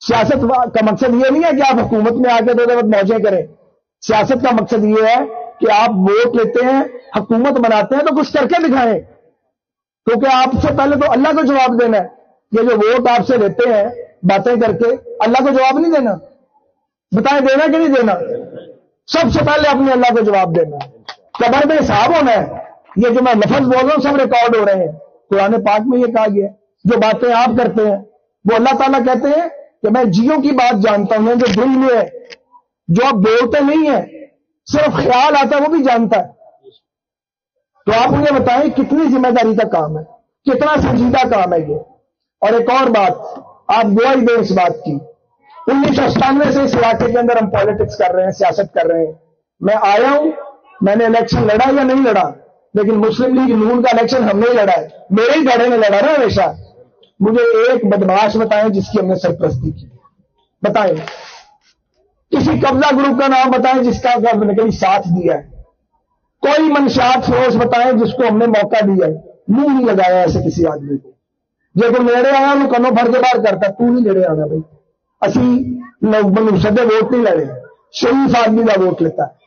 سیاست کا مقصد یہ نہیں ہے کہ آپ حکومت میں آ کے دو وقت موجیں کریں. سیاست کا مقصد یہ ہے کہ آپ ووٹ لیتے ہیں، حکومت بناتے ہیں تو کچھ کر کے دکھائیں، کیونکہ آپ سے پہلے تو اللہ کو جواب دینا ہے. یہ جو ووٹ آپ سے لیتے ہیں باتیں کر کے، اللہ کو جواب نہیں دینا. بتائیں دینا کہ نہیں دینا؟ سب سے پہلے اپنے اللہ کو جواب دینا ہے. قبر میں حساب ہونا ہے. یہ جو میں لفظ بول رہا ہوں سب ریکارڈ ہو رہے ہیں. قرآن پاک میں یہ کہا گیا ہے. جو باتیں آپ کرتے ہیں وہ اللہ تعالیٰ کہتے ہیں کہ میں جیوں کی بات جانتا ہوں جو دل میں ہے، جو آپ بولتے نہیں ہیں، صرف خیال آتا ہے وہ بھی جانتا ہے. تو آپ مجھے بتائیں کتنی ذمہ داری کا کام ہے، کتنا سنجیدہ کام ہے یہ. اور ایک اور بات، آپ گواہی دیں اس بات کی. 1997 سے اس علاقے کے اندر ہم پالیٹکس کر رہے ہیں، سیاست کر رہے ہیں. میں آیا ہوں، میں نے الیکشن لڑا یا نہیں لڑا، لیکن مسلم لیگ نون کا الیکشن ہم نے لڑا ہے. میرے ہی گھڑے نے لڑا نا ہمیشہ. مجھے ایک بدماش بتائیں جس کی ہم نے سرپرستی کی، بتائیں. کسی قبضہ گروپ کا نام بتائیں جس کا ہم نے کبھی ساتھ دیا ہے. کوئی منشیات فروش بتائیں جس کو ہم نے موقع دیا ہے. منہ نہیں لگایا ایسے کسی آدمی کو. جے کوئی نیڑے آیا وہ کنوں بھر کے باہر کرتا، تو نہیں نیڑے آنا بھائی. اسی منشدے ووٹ نہیں لڑے، شریف آدمی کا ووٹ لیتا ہے.